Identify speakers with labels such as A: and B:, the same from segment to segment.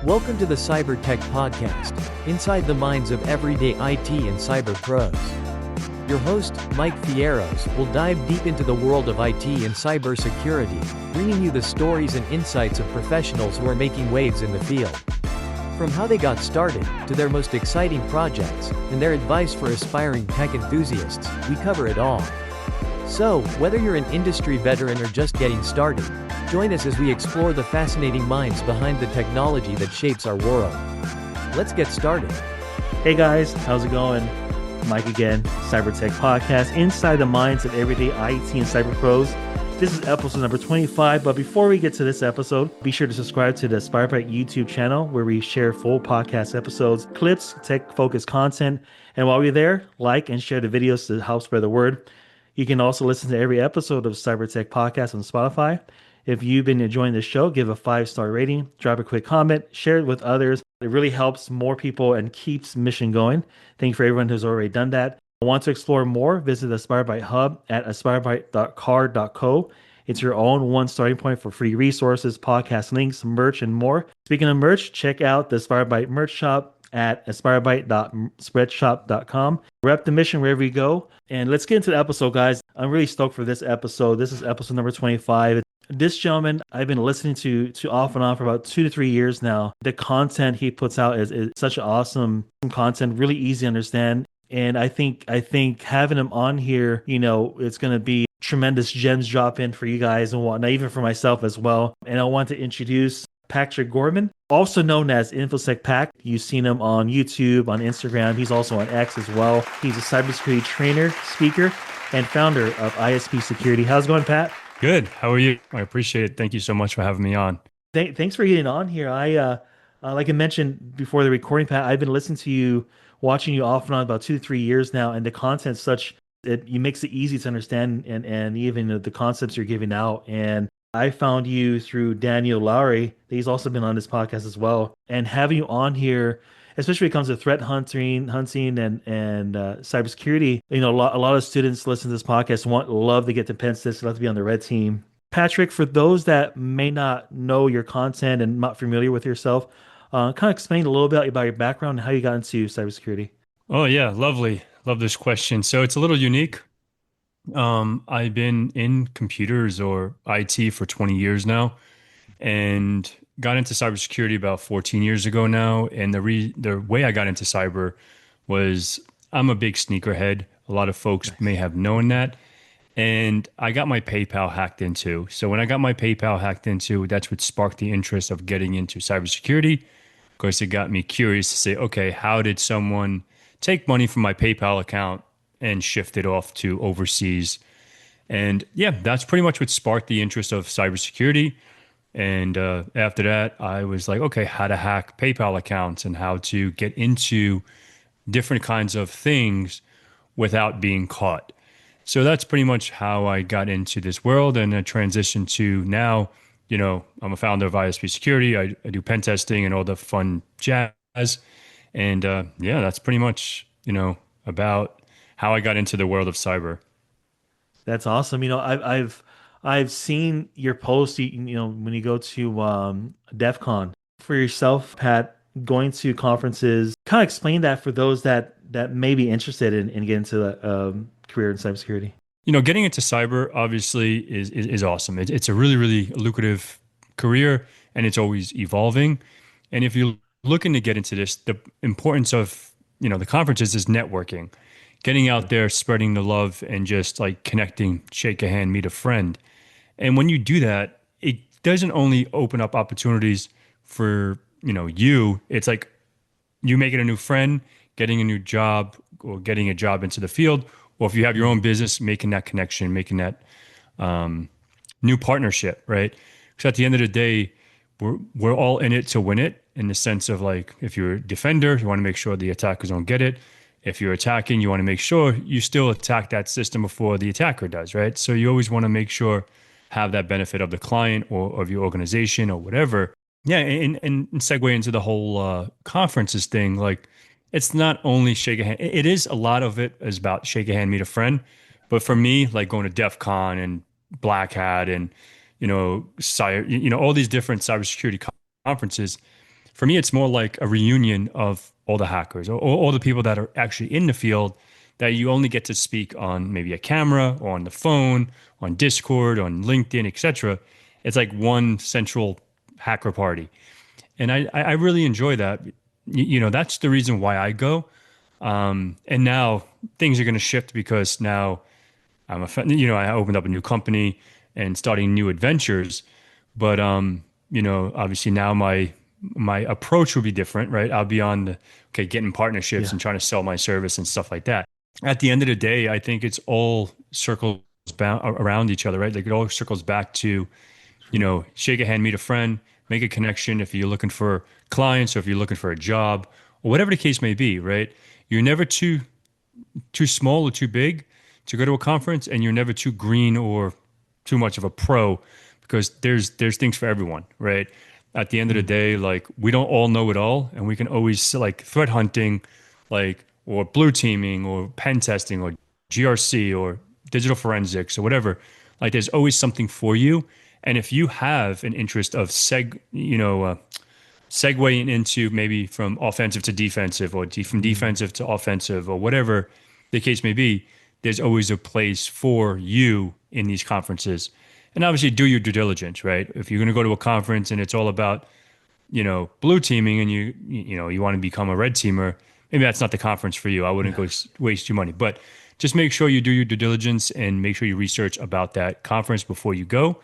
A: Welcome to the CyberTech Podcast, inside the minds of everyday IT and cyber pros. Your host, Mike Fierros, will dive deep into the world of IT and cybersecurity, bringing you the stories and insights of professionals who are making waves in the field. From how they got started, to their most exciting projects, and their advice for aspiring tech enthusiasts, we cover it all. So, whether you're an industry veteran or just getting started, join us as we explore the fascinating minds behind the technology that shapes our world. Let's get started.
B: Hey guys, how's it going? Mike again, CyberTech Podcast, inside the minds of everyday IT and cyber pros. This is episode number 25, but before we get to this episode, be sure to subscribe to the CyberTech YouTube channel where we share full podcast episodes, clips, tech-focused content, and while you're there, like and share the videos to help spread the word. You can also listen to every episode of CyberTech Podcast on Spotify. If you've been enjoying the show, give a 5-star rating, drop a quick comment, share it with others. It really helps more people and keeps mission going. Thank you for everyone who's already done that. Want to explore more? Visit the AspireByte hub at aspirebyte.car.co. It's your own one starting point for free resources, podcast links, merch, and more. Speaking of merch, check out the AspireByte merch shop at aspirebyte.spreadshop.com. Rep the mission wherever you go. And let's get into the episode, guys. I'm really stoked for this episode. This is episode number 25. This gentleman, I've been listening to off and on for about 2 to 3 years now. The content he puts out is such awesome content, really easy to understand. And I think having him on here, it's going to be tremendous gems drop in for you guys and whatnot, even for myself as well. And I want to introduce Patrick Gorman, also known as InfoSecPat. You've seen him on YouTube, on Instagram. He's also on X as well. He's a cybersecurity trainer, speaker, and founder of ISP Security. How's it going, Pat?
C: Good. How are you? I appreciate it. Thank you so much for having me on.
B: Thanks for getting on here. Like I mentioned before the recording, Pat, I've been listening to you, watching you off and on about 2 to 3 years now, and the content's it makes it easy to understand and even the concepts you're giving out. And I found you through Daniel Lowry. He's also been on this podcast as well. And having you on here, especially when it comes to threat hunting and cybersecurity, a lot of students listen to this podcast love to get to Penn State, love to be on the red team. Patrick, for those that may not know your content and not familiar with yourself, kind of explain a little bit about your background and how you got into cybersecurity.
C: Oh yeah, lovely. Love this question. So it's a little unique. I've been in computers or IT for 20 years now, and got into cybersecurity about 14 years ago now. And the way I got into cyber was I'm a big sneakerhead. A lot of folks may have known that. And I got my PayPal hacked into. So when I got my PayPal hacked into, that's what sparked the interest of getting into cybersecurity. Of course, it got me curious to say, okay, how did someone take money from my PayPal account and shift it off to overseas? And yeah, that's pretty much what sparked the interest of cybersecurity. And after that, I was like, okay, how to hack PayPal accounts and how to get into different kinds of things without being caught. So that's pretty much how I got into this world, and I transitioned to now, I'm a founder of ISP Security. I do pen testing and all the fun jazz. And yeah, that's pretty much, about how I got into the world of cyber.
B: That's awesome. I've seen your posts, when you go to DEF CON. For yourself, Pat, going to conferences, kind of explain that for those that may be interested in getting into the career in cybersecurity.
C: Getting into cyber obviously is awesome. It's a really, really lucrative career, and it's always evolving. And if you're looking to get into this, the importance of, the conferences is networking, getting out there, spreading the love, and just like connecting, shake a hand, meet a friend. And when you do that, it doesn't only open up opportunities for, you. It's like you making a new friend, getting a new job, or getting a job into the field, or if you have your own business, making that connection, making that new partnership, right? Because at the end of the day, we're all in it to win it, in the sense of like, if you're a defender, you want to make sure the attackers don't get it. If you're attacking, you want to make sure you still attack that system before the attacker does, right? So you always want to make sure have that benefit of the client or of your organization or whatever. Yeah, and segue into the whole conferences thing, like it's not only shake a hand. It is, a lot of it is about shake a hand, meet a friend. But for me, like going to DEF CON and Black Hat and, all these different cybersecurity conferences, for me, it's more like a reunion of all the hackers or all the people that are actually in the field that you only get to speak on maybe a camera or on the phone, on Discord, on LinkedIn, etc. It's like one central hacker party. And I really enjoy that. That's the reason why I go. And now things are going to shift because now I opened up a new company and starting new adventures. But, obviously now my approach will be different, right? I'll be on getting partnerships and trying to sell my service and stuff like that. At the end of the day, I think it's all circles around each other, right? Like it all circles back to, shake a hand, meet a friend, make a connection if you're looking for clients or if you're looking for a job or whatever the case may be, right? You're never too small or too big to go to a conference, and you're never too green or too much of a pro because there's things for everyone, right? At the end of the day, like we don't all know it all, and we can always like threat hunting, like or blue teaming or pen testing or GRC or digital forensics or whatever. Like there's always something for you. And if you have an interest of segueing into maybe from offensive to defensive or from defensive to offensive or whatever the case may be, there's always a place for you in these conferences. And obviously do your due diligence, right? If you're going to go to a conference and it's all about, blue teaming and you want to become a red teamer, maybe that's not the conference for you. I wouldn't go waste your money, but just make sure you do your due diligence and make sure you research about that conference before you go.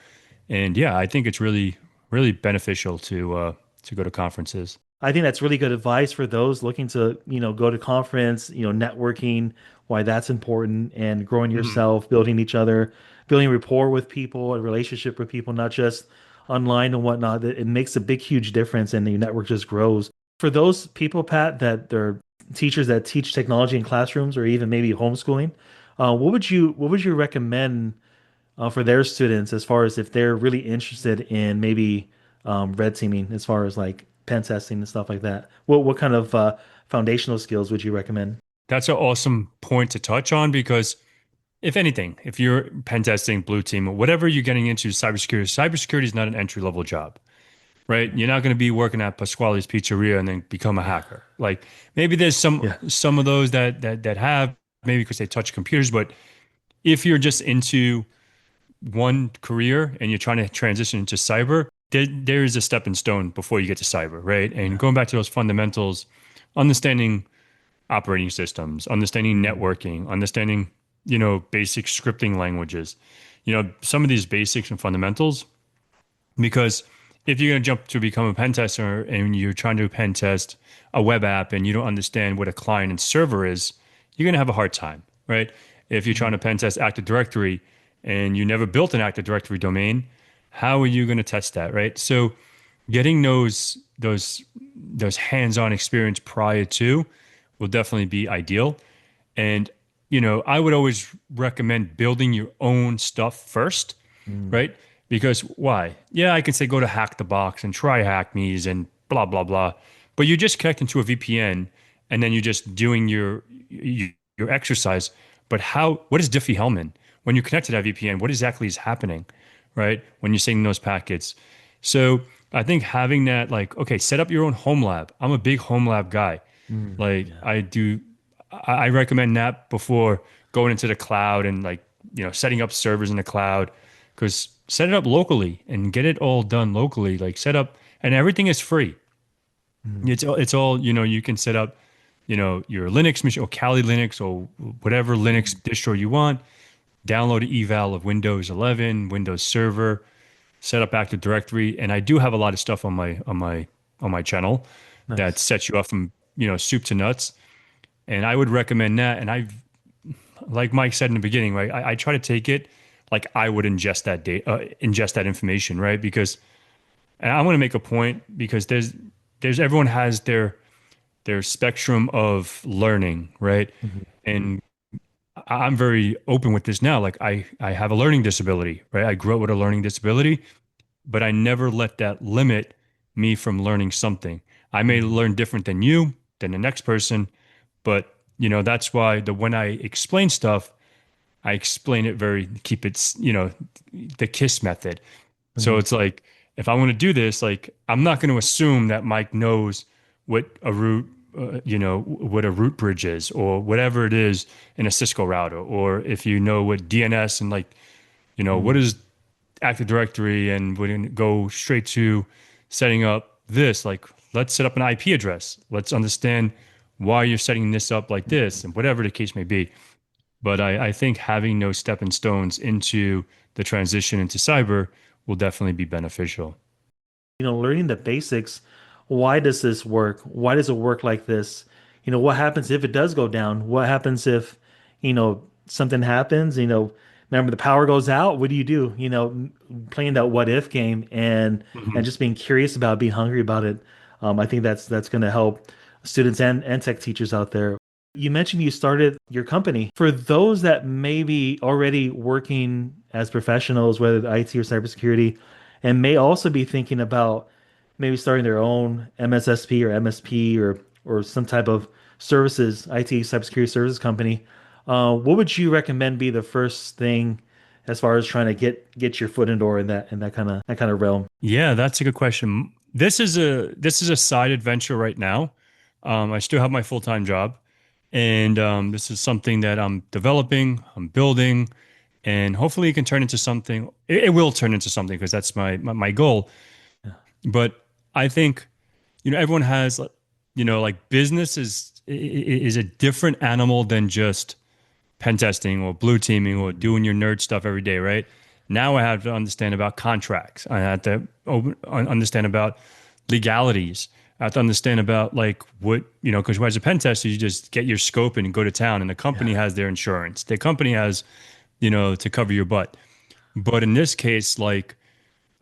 C: And yeah, I think it's really, really beneficial to go to conferences.
B: I think that's really good advice for those looking to, go to conference, networking, why that's important, and growing yourself, building each other, building rapport with people, a relationship with people, not just online and whatnot. It makes a big, huge difference, and the network just grows. For those people, Pat, that they're teachers that teach technology in classrooms or even maybe homeschooling, what would you recommend for their students as far as if they're really interested in maybe red teaming, as far as like pen testing and stuff like that? What kind of foundational skills would you recommend?
C: That's an awesome point to touch on because if anything, if you're pen testing, blue team, or whatever you're getting into cybersecurity is not an entry level job, right? You're not going to be working at Pasquale's Pizzeria and then become a hacker. Like maybe there's some of those that have, maybe because they touch computers, but if you're just into one career and you're trying to transition into cyber, there is a stepping stone before you get to cyber, right? And going back to those fundamentals, understanding operating systems, understanding networking, understanding, basic scripting languages, some of these basics and fundamentals, because if you're going to jump to become a pen tester and you're trying to pen test a web app and you don't understand what a client and server is, you're going to have a hard time, right? If you're trying to pen test Active Directory and you never built an Active Directory domain, how are you going to test that, right? So getting those hands-on experience prior to will definitely be ideal. And, I would always recommend building your own stuff first, right? Because why? Yeah, I can say go to Hack the Box and try Hack Me's and blah, blah, blah. But you just connect into a VPN and then you're just doing your exercise. But what is Diffie-Hellman? When you connect to that VPN, what exactly is happening, right? When you're sending those packets. So I think having that, like, okay, set up your own home lab. I'm a big home lab guy. I recommend that before going into the cloud and setting up servers in the cloud, because set it up locally and get it all done locally. Like set up, and everything is free. It's all, you can set up, your Linux machine or Kali Linux or whatever Linux distro you want. Download an eval of Windows 11, Windows Server, set up Active Directory, and I do have a lot of stuff on my channel that sets you up from soup to nuts. And I would recommend that. And like Mike said in the beginning, right? I try to take it like I would ingest that data, ingest that information, right? Because, and I want to make a point because there's everyone has their spectrum of learning, right? And I'm very open with this now. Like I have a learning disability, right? I grew up with a learning disability, but I never let that limit me from learning something. I may learn different than you, than the next person, but that's why when I explain stuff, I explain it keep it, the KISS method. So it's like, if I want to do this, like I'm not going to assume that Mike knows what a root, what a root bridge is or whatever it is in a Cisco router, or if you know what DNS and like, what is Active Directory, and we go straight to setting up this. Like, let's set up an IP address. Let's understand why you're setting this up like this, and whatever the case may be. But I think having no stepping stones into the transition into cyber will definitely be beneficial.
B: Learning the basics. Why does this work? Why does it work like this? What happens if it does go down? What happens if, something happens? Remember the power goes out. What do you do? Playing that what if game and just being curious about it, being hungry about it. I think that's going to help students and tech teachers out there. You mentioned you started your company. For those that may be already working as professionals, whether IT or cybersecurity, and may also be thinking about maybe starting their own MSSP or MSP or some type of services, IT cybersecurity services company, what would you recommend be the first thing as far as trying to get your foot in the door in that kind of realm?
C: Yeah, that's a good question. This is a side adventure right now. I still have my full-time job. And this is something that I'm developing, I'm building, and hopefully it can turn into something. It will turn into something because that's my goal. Yeah. But I think, everyone has, like business is a different animal than just pen testing or blue teaming or doing your nerd stuff every day, right? Now I have to understand about contracts. I have to understand about legalities. I have to understand about like what, because as a pen tester, you just get your scope and go to town, and the company has their insurance. The company has, to cover your butt. But in this case, like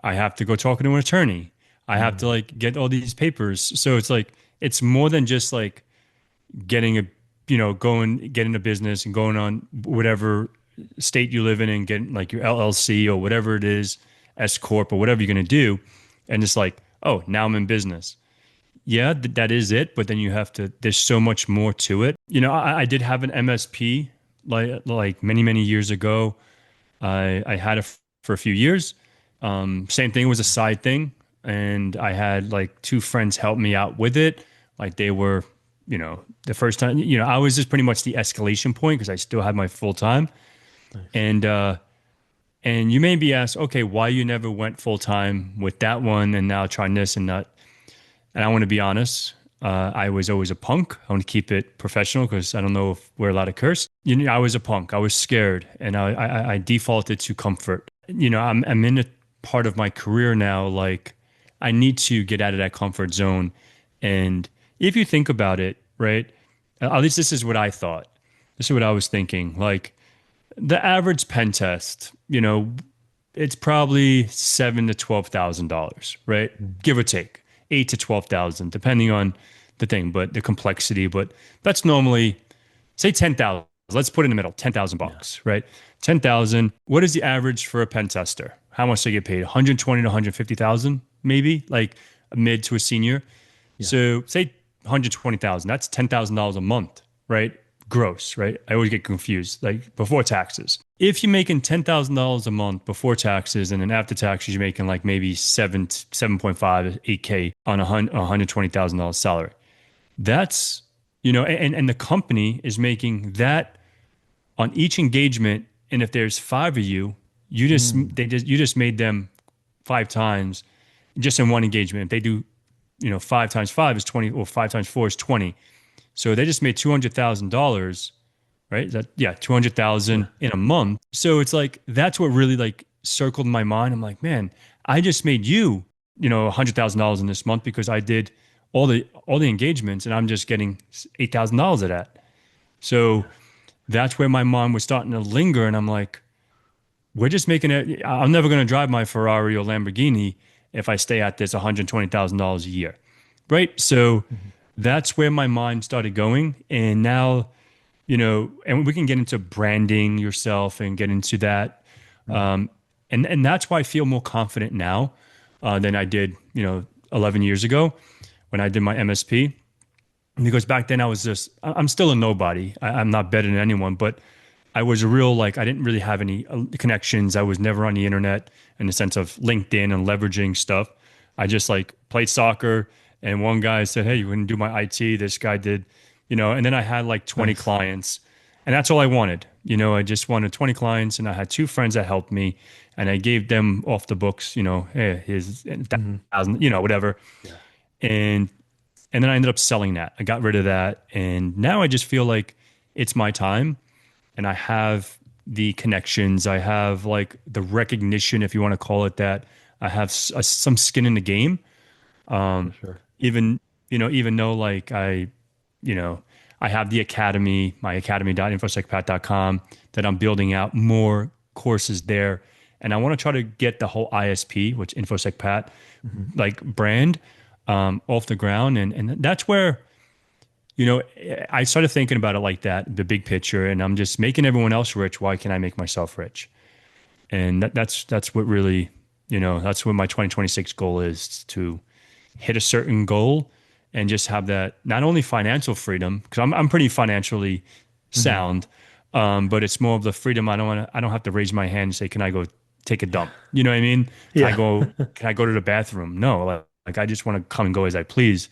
C: I have to go talking to an attorney. I have to like get all these papers. So it's like, it's more than just like getting getting a business and going on whatever state you live in and getting like your LLC or whatever it is, S Corp or whatever you're going to do. And it's like, oh, now I'm in business. Yeah, that is it. But then you have to, there's so much more to it. I did have an MSP like many, many years ago. I had it for a few years. Same thing, was a side thing. And I had like two friends help me out with it. Like they were, the first time, I was just pretty much the escalation point because I still had my full time. Nice. And you may be asked, okay, why you never went full time with that one and now trying this and that. And I want to be honest, I was always a punk. I want to keep it professional because I don't know if we're allowed to curse. I was a punk. I was scared, and I defaulted to comfort. I'm in a part of my career now, like I need to get out of that comfort zone. And if you think about it, right, at least this is what I thought. This is what I was thinking. Like the average pen test, it's probably $7,000 to $12,000, right? Give or take. 8 to 12,000, depending on the thing, but the complexity. But that's normally, say 10,000. Let's put it in the middle, 10,000 bucks, right? 10,000. What is the average for a pen tester? How much they get paid? 120 to 150,000, maybe, like a mid to a senior. Yeah. So say 120,000. That's $10,000 a month, right? Gross, right? I always get confused, like before taxes. If you're making $10,000 a month before taxes, and then after taxes, you're making like maybe 7.5, 8K on a $120,000 salary. That's, and the company is making that on each engagement. And if there's 5 of you, you just made them 5 times just in one engagement. If they do, 5 times 5 is 20, or 5 times 4 is 20. So they just made $200,000, right? $200,000 in a month. So it's like, that's what really like circled in my mind. I'm like, man, I just made you, $100,000 in this month because I did all the engagements, and I'm just getting $8,000 of that. So that's where my mind was starting to linger. And I'm like, we're just making it. I'm never going to drive my Ferrari or Lamborghini if I stay at this $120,000 a year, right? So that's where my mind started going. And now, and we can get into branding yourself and get into that. And that's why I feel more confident now than I did, 11 years ago when I did my MSP. Because back then I'm still a nobody. I'm not better than anyone, but I was a real, like, I didn't really have any connections. I was never on the internet in the sense of LinkedIn and leveraging stuff. I just like played soccer, and one guy said, "Hey, you want to do my IT?" This guy did, and then I had like 20
B: Nice.
C: clients, and that's all I wanted. I just wanted 20 clients, and I had two friends that helped me, and I gave them off the books, hey, here's
B: Hmm.
C: 1,000, whatever.
B: Yeah.
C: And and then I ended up selling that. I got rid of that, and now I just feel like it's my time, and I have the connections. I have like the recognition, if you want to call it that. I have some skin in the game.
B: For sure.
C: Even even though like you know, I have the academy, my academy.infosecpat.com, that I'm building out more courses there, and I want to try to get the whole ISP, which InfoSecPat,
B: Hmm.
C: like brand, off the ground, and that's where I started thinking about it like that, the big picture, and I'm just making everyone else rich. Why can't I make myself rich? And that's what really, that's what my 2026 goal is, to hit a certain goal and just have that, not only financial freedom, because I'm pretty financially
B: Hmm.
C: sound, but it's more of the freedom. I don't have to raise my hand and say, "Can I go take a dump?" You know what I mean?
B: Yeah.
C: Can I go to the bathroom? No, like I just want to come and go as I please.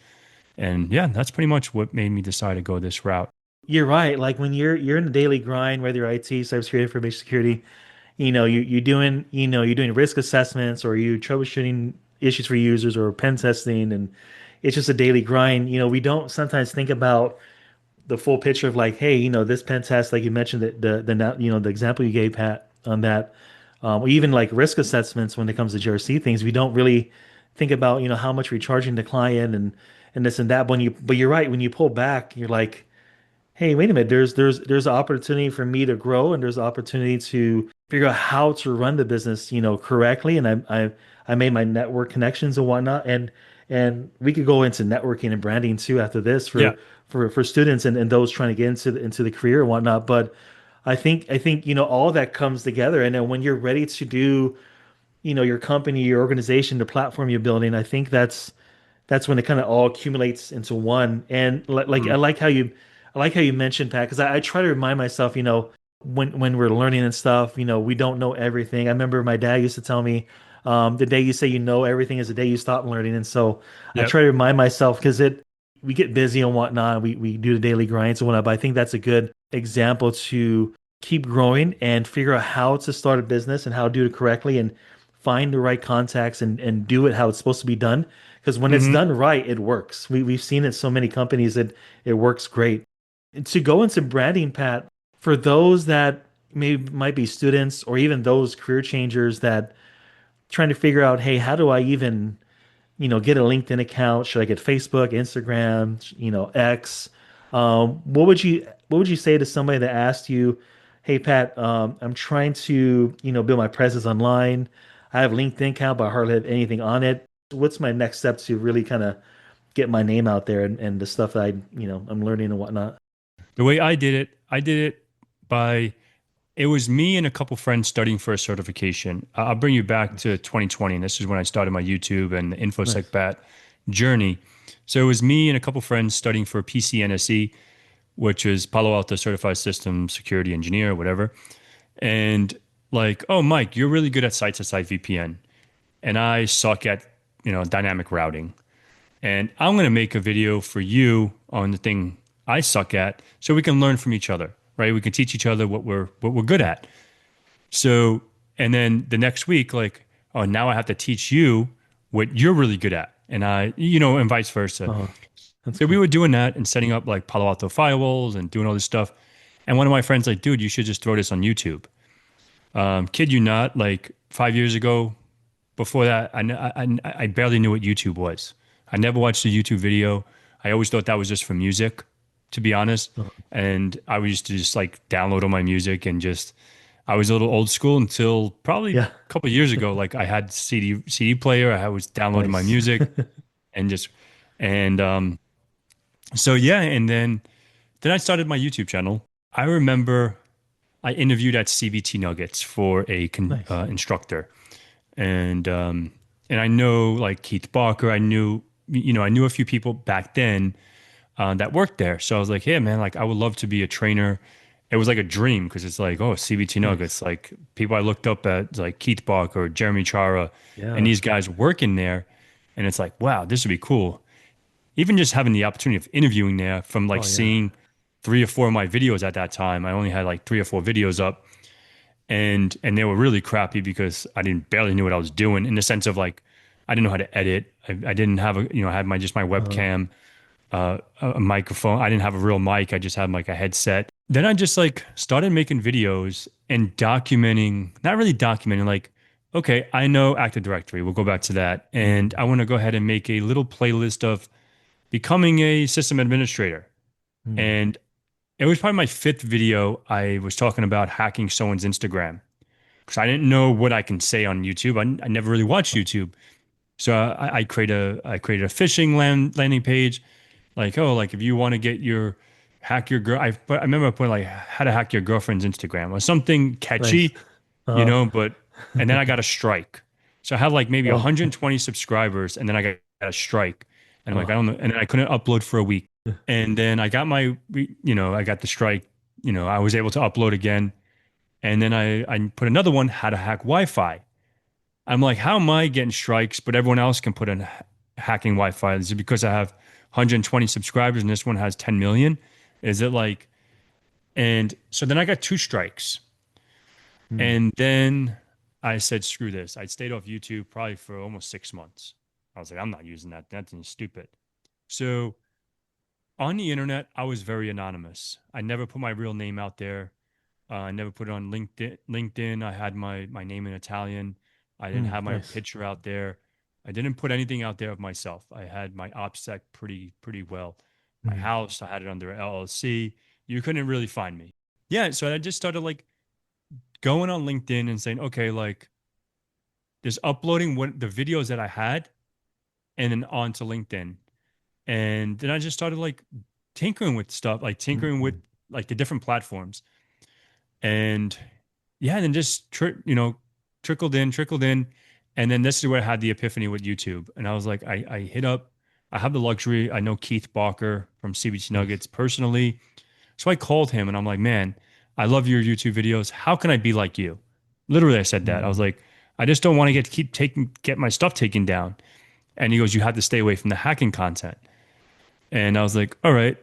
C: And yeah, that's pretty much what made me decide to go this route.
B: You're right. Like when you're in the daily grind, whether you're IT, cybersecurity, information security, you're doing risk assessments or you troubleshooting issues for users or pen testing, and it's just a daily grind. We don't sometimes think about the full picture of like, hey, this pen test, like you mentioned, the example you gave, Pat, on that, or even like risk assessments when it comes to GRC things, we don't really think about how much we're charging the client and this and that. But you're right, when you pull back, you're like, hey, wait a minute, there's an opportunity for me to grow, and there's an opportunity to figure out how to run the business, correctly. And I made my network connections and whatnot, and we could go into networking and branding too after this
C: Yeah.
B: for students and those trying to get into the career and whatnot. But I think all that comes together, and then when you're ready to do your company, your organization, the platform you're building, I think that's when it kind of all accumulates into one. And like
C: Mhm.
B: I like how you mentioned, Pat, because I try to remind myself, when we're learning and stuff, we don't know everything. I remember my dad used to tell me, the day you say you know everything is the day you stop learning. And so I
C: Yep.
B: try to remind myself because we get busy and whatnot. We do the daily grinds and whatnot. But I think that's a good example to keep growing and figure out how to start a business and how to do it correctly and find the right contacts and do it how it's supposed to be done. Because when it's
C: Hmm.
B: done right, it works. We've seen it so many companies that it works great. And to go into branding, Pat, for those that might be students or even those career changers that trying to figure out, hey, how do I even, get a LinkedIn account? Should I get Facebook, Instagram, X? What would you say to somebody that asked you, hey, Pat, I'm trying to, build my presence online. I have a LinkedIn account, but I hardly have anything on it. What's my next step to really kind of get my name out there and the stuff that I'm learning and whatnot?
C: The way I did it by, it was me and a couple friends studying for a certification. I'll bring you back to 2020, and this is when I started my YouTube and the
B: Nice.
C: InfoSecPat journey. So it was me and a couple friends studying for PCNSE, which is Palo Alto Certified System Security Engineer, whatever. And like, "Oh, Mike, you're really good at site-to-site VPN, and I suck at, dynamic routing. And I'm going to make a video for you on the thing I suck at, so we can learn from each other, right? We can teach each other what we're good at." So, and then the next week, like, "Oh, now I have to teach you what you're really good at," and and vice versa.
B: Oh, that's
C: So we
B: cool.
C: were doing that and setting up like Palo Alto firewalls and doing all this stuff. And one of my friends like, "Dude, you should just throw this on YouTube." Kid you not, like 5 years ago, before that, I barely knew what YouTube was. I never watched a YouTube video. I always thought that was just for music, to be honest.
B: Oh,
C: And I used to just like download all my music and just, I was a little old school until probably a
B: yeah.
C: couple of years ago. Like I had CD player, I was downloading my
B: Nice.
C: music and just, and so yeah. And then I started my YouTube channel. I remember I interviewed at CBT Nuggets for a
B: Nice.
C: instructor, and and I know like Keith Barker. I knew a few people back then that worked there. So I was like, "Hey, man, like I would love to be a trainer it was like a dream because it's like, oh, CBT
B: Nice.
C: Nuggets, like people I looked up at, like Keith Bach or Jeremy Chara, and
B: Yeah.
C: these guys working there, and it's like, wow, this would be cool. Even just having the opportunity of interviewing there, from like
B: Oh yeah.
C: seeing 3 or 4 of my videos at that time. I only had like 3 or 4 videos up, and they were really crappy because I didn't barely knew what I was doing in the sense of like I didn't know how to edit. I didn't have a, I had my just my
B: Uh,
C: webcam, a microphone. I didn't have a real mic. I just had like a headset. Then I just like started making videos and documenting, not really documenting, like, okay, I know Active Directory. We'll go back to that. And
B: mm,
C: I want to go ahead and make a little playlist of becoming a system administrator.
B: mm,
C: And it was probably my fifth video. I was talking about hacking someone's Instagram because I didn't know what I can say on YouTube. I never really watched YouTube. So I created a phishing landing page, like, oh, like if you want to get your hack your girl. I remember putting like how to hack your girlfriend's Instagram or something
B: nice.
C: catchy,
B: Uh,
C: but and then I got a strike. So I had like maybe
B: oh,
C: 120 subscribers, and then I got a strike, and I'm like, I
B: oh,
C: don't know, and then I couldn't upload for a week, and then I got I got the strike. I was able to upload again, and then I put another one, how to hack Wi-Fi. I'm like, how am I getting strikes, but everyone else can put in hacking Wi-Fi? Is it because I have 120 subscribers and this one has 10 million? Is it like, and so then I got 2 strikes.
B: mm,
C: And then I said, screw this. I stayed off YouTube probably for almost 6 months. I was like, I'm not using that. That thing's stupid. So on the internet, I was very anonymous. I never put my real name out there. I never put it on LinkedIn. I had my name in Italian. I didn't have my
B: nice.
C: picture out there. I didn't put anything out there of myself. I had my OPSEC pretty well. My
B: Mm,
C: house, I had it under LLC. You couldn't really find me. Yeah, so I just started like going on LinkedIn and saying, okay, like just uploading what the videos that I had and then onto LinkedIn. And then I just started like tinkering with stuff, like tinkering with
B: mm,
C: like the different platforms. And yeah, and then just trickled in, and then this is where I had the epiphany with YouTube, and I was like, I hit up, I have the luxury, I know Keith Barker from CBT
B: nice.
C: Nuggets personally, so I called him and I'm like, man, I love your YouTube videos. How can I be like you? Literally, I said that. I was
B: Mm,
C: like, I just don't want to get my stuff taken down. And he goes, you have to stay away from the hacking content. And I was like, all right,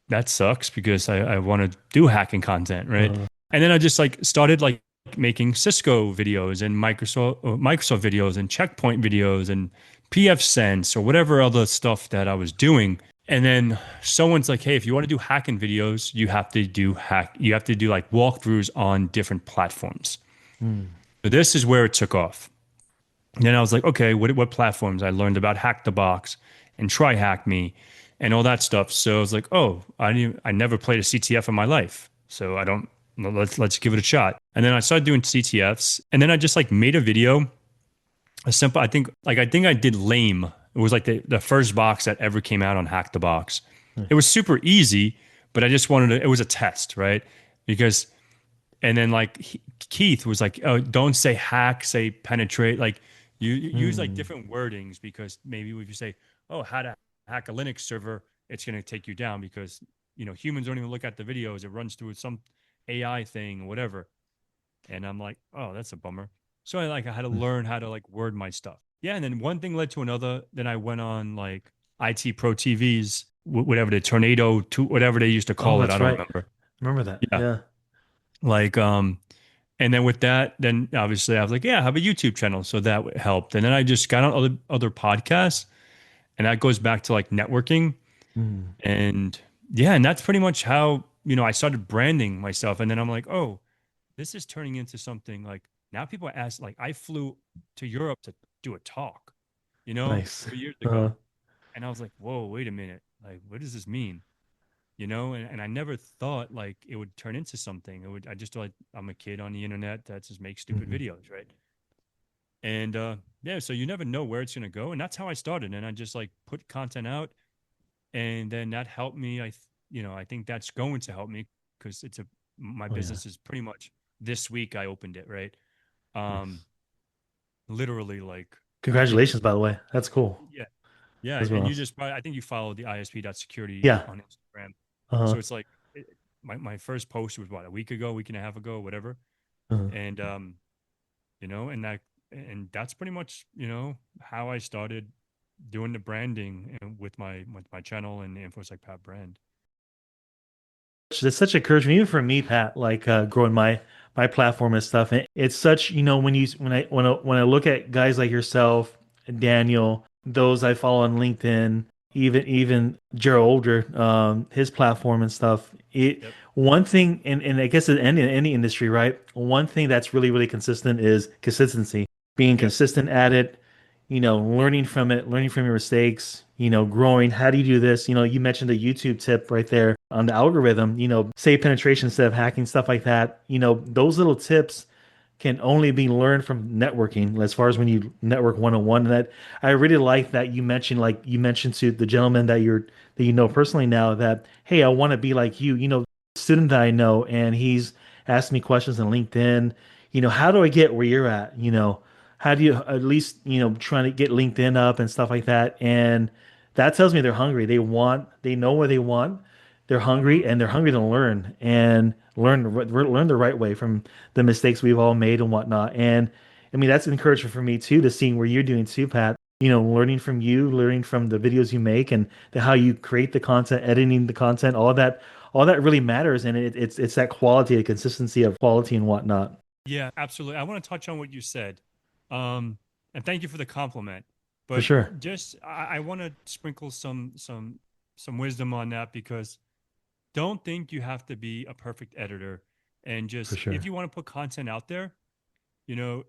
C: that sucks because I want to do hacking content, right?
B: uh,
C: And then I just like started like making Cisco videos and Microsoft videos and Checkpoint videos and PF Sense or whatever other stuff that I was doing. And then someone's like, "Hey, if you want to do hacking videos, you have to do like walkthroughs on different platforms."
B: mm,
C: So this is where it took off. And then I was like, okay, what platforms? I learned about Hack the Box and Try Hack Me and all that stuff. So I was like, oh, I never played a CTF in my life. So I don't let's give it a shot. And then I started doing CTFs. And then I just like made a video, a simple, I think I did lame. It was like the first box that ever came out on Hack the Box. It was super easy, but I just wanted to, it was a test, right? Because and then like Keith was like, "Oh, don't say hack, say penetrate." Like you use like
B: mm,
C: different wordings because maybe if you say, "Oh, how to hack a Linux server," it's going to take you down because humans don't even look at the videos. It runs through some AI thing or whatever. And I'm like, "Oh, that's a bummer." So I had to
B: mm.
C: learn how to like word my stuff. Yeah, and then one thing led to another. Then I went on like IT Pro TVs, whatever the tornado to whatever they used to
B: Oh,
C: call it. I
B: that's
C: don't
B: right.
C: remember.
B: Remember that.
C: Yeah,
B: Yeah.
C: like and then with that, then obviously I was like, yeah, I have a YouTube channel. So that helped. And then I just got on other podcasts, and that goes back to like networking.
B: Mm,
C: And yeah, and that's pretty much how, I started branding myself. And then I'm like, oh, this is turning into something like now people ask, like I flew to Europe to do a talk,
B: nice.
C: 3 years
B: Uh,
C: ago. And I was like, whoa, wait a minute. Like, what does this mean? And I never thought like it would turn into something. I just thought I'm a kid on the internet that just makes stupid
B: mhm.
C: videos, right? And yeah, so you never know where it's gonna go. And that's how I started. And I just like put content out, and then that helped me. I think that's going to help me because my
B: Oh yeah.
C: business is pretty much this week I opened it, right? Um,
B: Nice.
C: literally like it,
B: Congratulations, by the way. That's cool
C: yeah, yeah.
B: as
C: And
B: well.
C: you just I think you follow the ISP Security
B: Yeah.
C: on Instagram.
B: Uh-huh.
C: So it's like my first post was what, a week ago, week and a half ago, whatever.
B: Uh-huh.
C: And and that's pretty much, how I started doing the branding with my channel and the InfoSecPat brand.
B: It's such encouragement, even for me, Pat. Like growing my platform and stuff. And it's such, when I look at guys like yourself, Daniel, those I follow on LinkedIn, even Gerald Older, his platform and stuff.
C: Yep.
B: One thing, and I guess in any industry, right? One thing that's really consistent is consistency. Being
C: Yep.
B: consistent at it, learning from it, learning from your mistakes, growing. How do you do this? You mentioned the YouTube tip right there on the algorithm, save penetration instead of hacking, stuff like that. Those little tips can only be learned from networking as far as when you network one-on-one. And that I really like that you mentioned to the gentleman that personally now that, hey, I want to be like you, student that I know, and he's asked me questions on LinkedIn, how do I get where you're at? How do you at least, trying to get LinkedIn up and stuff like that? And that tells me they're hungry. They know what they want. They're hungry and they're hungry to learn and learn the right way from the mistakes we've all made and whatnot. And I mean, that's encouragement for me too, to seeing where you're doing too, Pat. Learning from you, learning from the videos you make and how you create the content, editing the content, all that really matters. And it's that quality, the consistency of quality and whatnot.
C: Yeah, absolutely. I want to touch on what you said. And thank you for the compliment.
B: For
C: But
B: sure.
C: just I want to sprinkle some wisdom on that, because don't think you have to be a perfect editor. And
B: For
C: just, if
B: sure.
C: you want to put content out there, and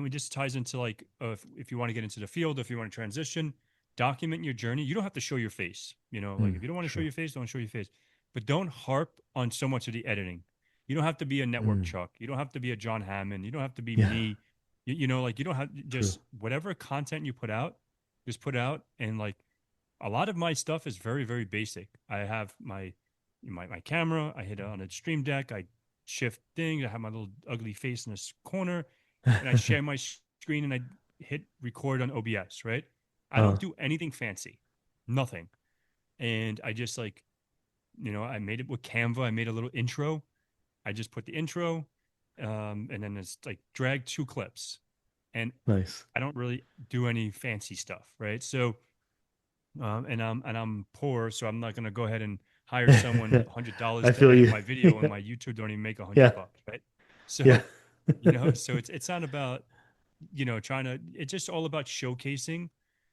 C: it just ties into like, if you want to get into the field, if you want to transition, document your journey. You don't have to show your face. Like, if you don't want to show
B: True.
C: your face, don't show your face. But don't harp on so much of the editing. You don't have to be a network
B: Mm.
C: Chuck. You don't have to be a John Hammond. You don't have to be
B: Yeah.
C: me. Like, you don't have,
B: True.
C: just whatever content you put out, just put out. And like, a lot of my stuff is very, very basic. I have my camera. I hit it on a stream deck. I shift things. I have my little ugly face in this corner, and I share my screen and I hit record on OBS. Right? I
B: Uh,
C: don't do anything fancy, nothing. And I just like, I made it with Canva. I made a little intro. I just put the intro, and then it's like drag two clips, and
B: nice.
C: I don't really do any fancy stuff, right? So, and I'm poor, so I'm not gonna go ahead and hire someone $100
B: I
C: to
B: feel
C: edit
B: you.
C: my video, and my YouTube don't even make a hundred
B: Yeah.
C: bucks, right?
B: Yeah.
C: So, so it's not about, trying to. It's just all about showcasing,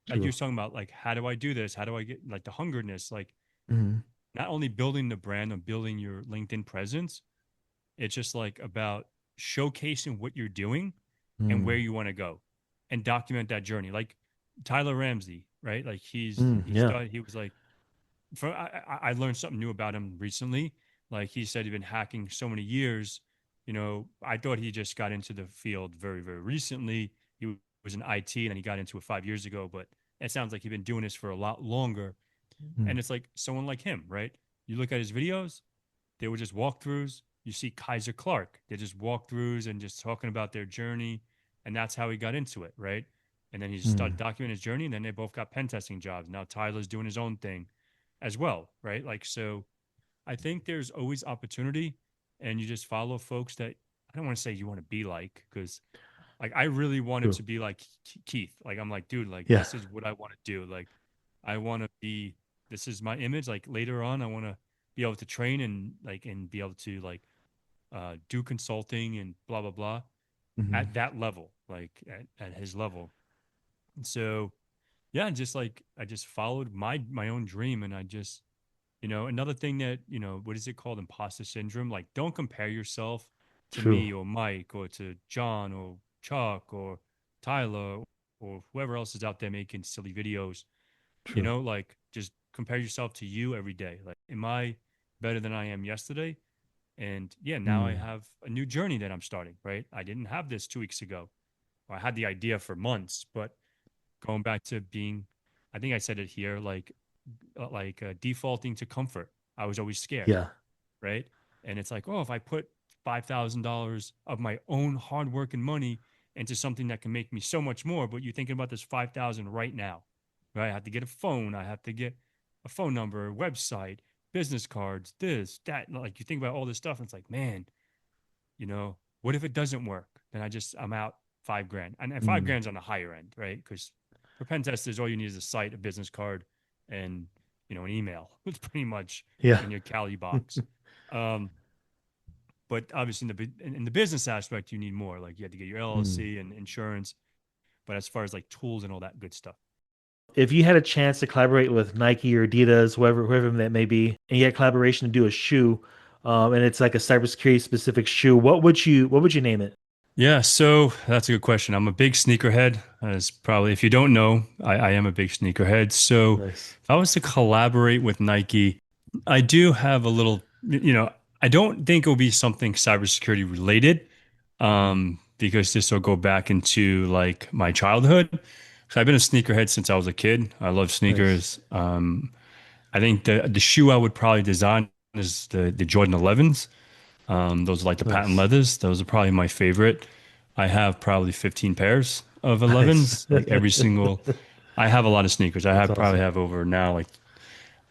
C: like you're
B: True.
C: talking about, like, how do I do this? How do I get like the hungerness? Like,
B: Hmm.
C: not only building the brand or building your LinkedIn presence, it's just like about showcasing what you're doing and where
B: Mm.
C: you want to go, and document that journey. Like Tyler Ramsey, right? Like
B: Yeah.
C: he was like, I learned something new about him recently. Like, he said he'd been hacking so many years. I thought he just got into the field very, very recently. He was in IT and then he got into it 5 years ago, but it sounds like he's been doing this for a lot longer.
B: Mm.
C: And it's like someone like him, right? You look at his videos, they were just walkthroughs. You see Kaiser Clark, they're just walkthroughs and just talking about their journey. And that's how he got into it, right? And then he just started
B: Mm.
C: documenting his journey. And then they both got pen testing jobs. Now Tyler's doing his own thing as well, right? Like, so I think there's always opportunity, and you just follow folks that, I don't want to say you want to be like, because like I really wanted
B: True.
C: to be like Keith. Like, I'm like, dude, like
B: Yeah.
C: this is what I want to do. Like, I want to be, this is my image. Like, later on, I want to be able to train and be able to like do consulting and blah blah blah
B: Hmm.
C: at that level, like at his level. And so yeah, just like I just followed my own dream, and I just, another thing that, what is it called, imposter syndrome? Like, don't compare yourself to
B: True.
C: me or Mike or to John or Chuck or Tyler or whoever else is out there making silly videos.
B: True.
C: Like, just compare yourself to you every day. Like, am I better than I am yesterday? And yeah, now I
B: Mm.
C: have a new journey that I'm starting, right? I didn't have this 2 weeks ago. I had the idea for months, but going back to being, I think I said it here, like defaulting to comfort. I was always scared,
B: Yeah.
C: right? And it's like, oh, if I put $5,000 of my own hard work and money into something that can make me so much more, but you're thinking about this 5,000 right now, right? I have to get a phone. I have to get a phone number, a website, business cards, this, that. Like you think about all this stuff, and it's like, man, what if it doesn't work? Then I'm out $5,000, and $5,000's on the higher end, right? Because for pen testers, all you need is a site, a business card, and an email. It's pretty much in your Cali box. But obviously, in the business aspect, you need more. Like you have to get your LLC and insurance. But as far as like tools and all that good stuff.
B: If you had a chance to collaborate with Nike or Adidas, whoever that may be, and you had collaboration to do a shoe, and it's like a cybersecurity specific shoe, what would you name it?
C: Yeah, so that's a good question. I'm a big sneakerhead. As probably, if you don't know, I am a big sneakerhead. So
B: Nice.
C: if I was to collaborate with Nike, I do have a little, I don't think it will be something cybersecurity related, because this will go back into like my childhood. So I've been a sneakerhead since I was a kid. I love sneakers. Nice. I think the shoe I would probably design is the Jordan 11s. Those are like the patent leathers. Those are probably my favorite. I have probably 15 pairs of 11s. Nice. Like every single. I have a lot of sneakers. Probably have over now like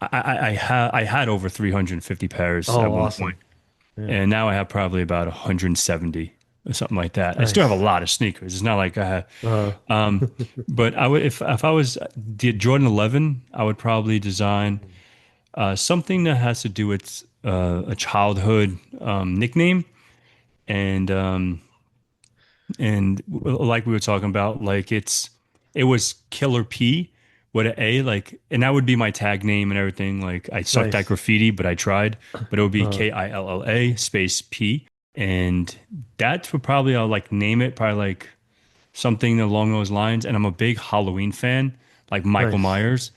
C: I had over 350 pairs at one point, and now I have probably about 170 or something like that. Nice. I still have a lot of sneakers. It's not like I have. But I would if I was the Jordan 11, I would probably design something that has to do with a childhood nickname, and like we were talking about, like it was Killer P with an A, like, and that would be my tag name and everything. Like I sucked at graffiti, but I tried. But it would be KILLA space P, and that would probably I'll like name it probably like something along those lines. And I'm a big Halloween fan, like Michael Myers.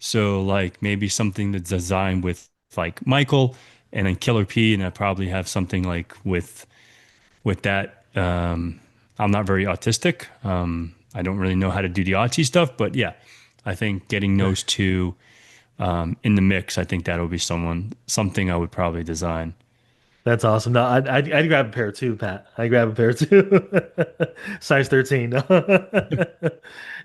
C: So like maybe something that's designed with like Michael and then Killer P, and I probably have something like with that. I'm not very autistic. I don't really know how to do the artsy stuff, but yeah, I think getting those two in the mix, I think that'll be something I would probably design.
B: That's awesome. No, I'd grab a pair too, Pat. I'd grab a pair too. Size 13.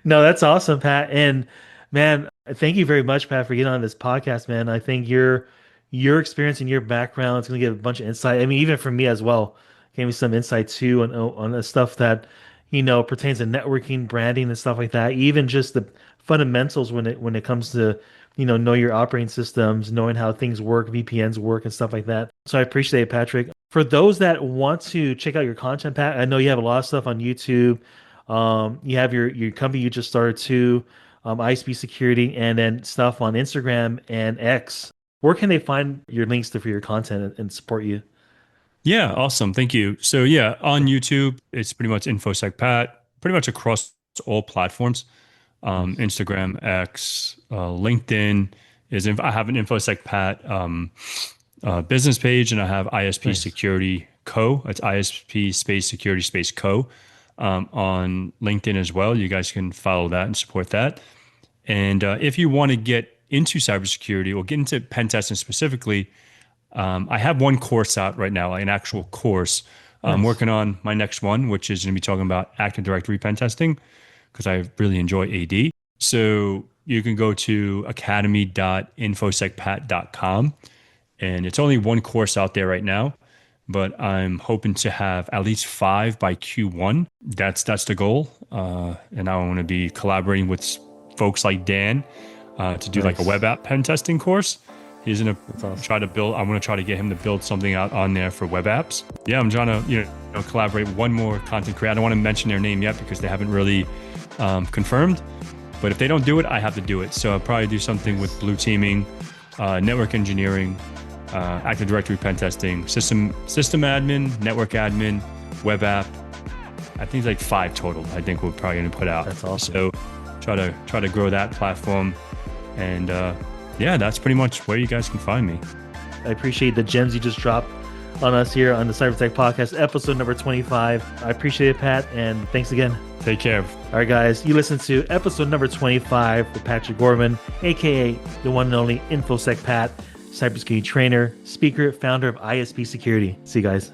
B: No, that's awesome, Pat. And man, thank you very much, Pat, for getting on this podcast, man. I think your experience and your background is going to give a bunch of insight. I mean, even for me as well, gave me some insight too on the stuff that pertains to networking, branding, and stuff like that. Even just the fundamentals when it comes to know your operating systems, knowing how things work, VPNs work, and stuff like that. So I appreciate it, Patrick. For those that want to check out your content, Pat, I know you have a lot of stuff on YouTube. You have your company you just started too. ISP Security, and then stuff on Instagram and X. Where can they find your links for your content and support you?
C: Yeah, awesome. Thank you. So yeah, on YouTube, it's pretty much InfoSecPat, pretty much across all platforms. Instagram, X, LinkedIn I have an InfoSecPat business page, and I have ISP Security Co. It's ISP space security space Co. On LinkedIn as well. You guys can follow that and support that. And if you want to get into cybersecurity or get into pen testing specifically, I have one course out right now, like an actual course. I'm working on my next one, which is going to be talking about Active Directory pen testing, because I really enjoy AD. So you can go to academy.infosecpat.com, and it's only one course out there right now, but I'm hoping to have at least 5 by Q1. That's the goal. And I want to be collaborating with folks like Dan to do like a web app pen testing course. He's going to try to build, I'm going to try to get him to build something out on there for web apps. Yeah, I'm trying to collaborate with one more content creator. I don't want to mention their name yet because they haven't really confirmed. But if they don't do it, I have to do it. So I'll probably do something with blue teaming, network engineering, Active Directory pen testing, system admin, network admin, web app. I think it's like 5 total. I think we're probably going to put out.
B: That's awesome.
C: So try to grow that platform, and yeah, that's pretty much where you guys can find me.
B: I appreciate the gems you just dropped on us here on the CyberTech Podcast, episode number 25. I appreciate it, Pat, and thanks again.
C: Take care.
B: All right, guys, you listened to episode number 25 with Patrick Gorman, aka the one and only InfoSecPat, cybersecurity trainer, speaker, founder of ISP Security. See you guys.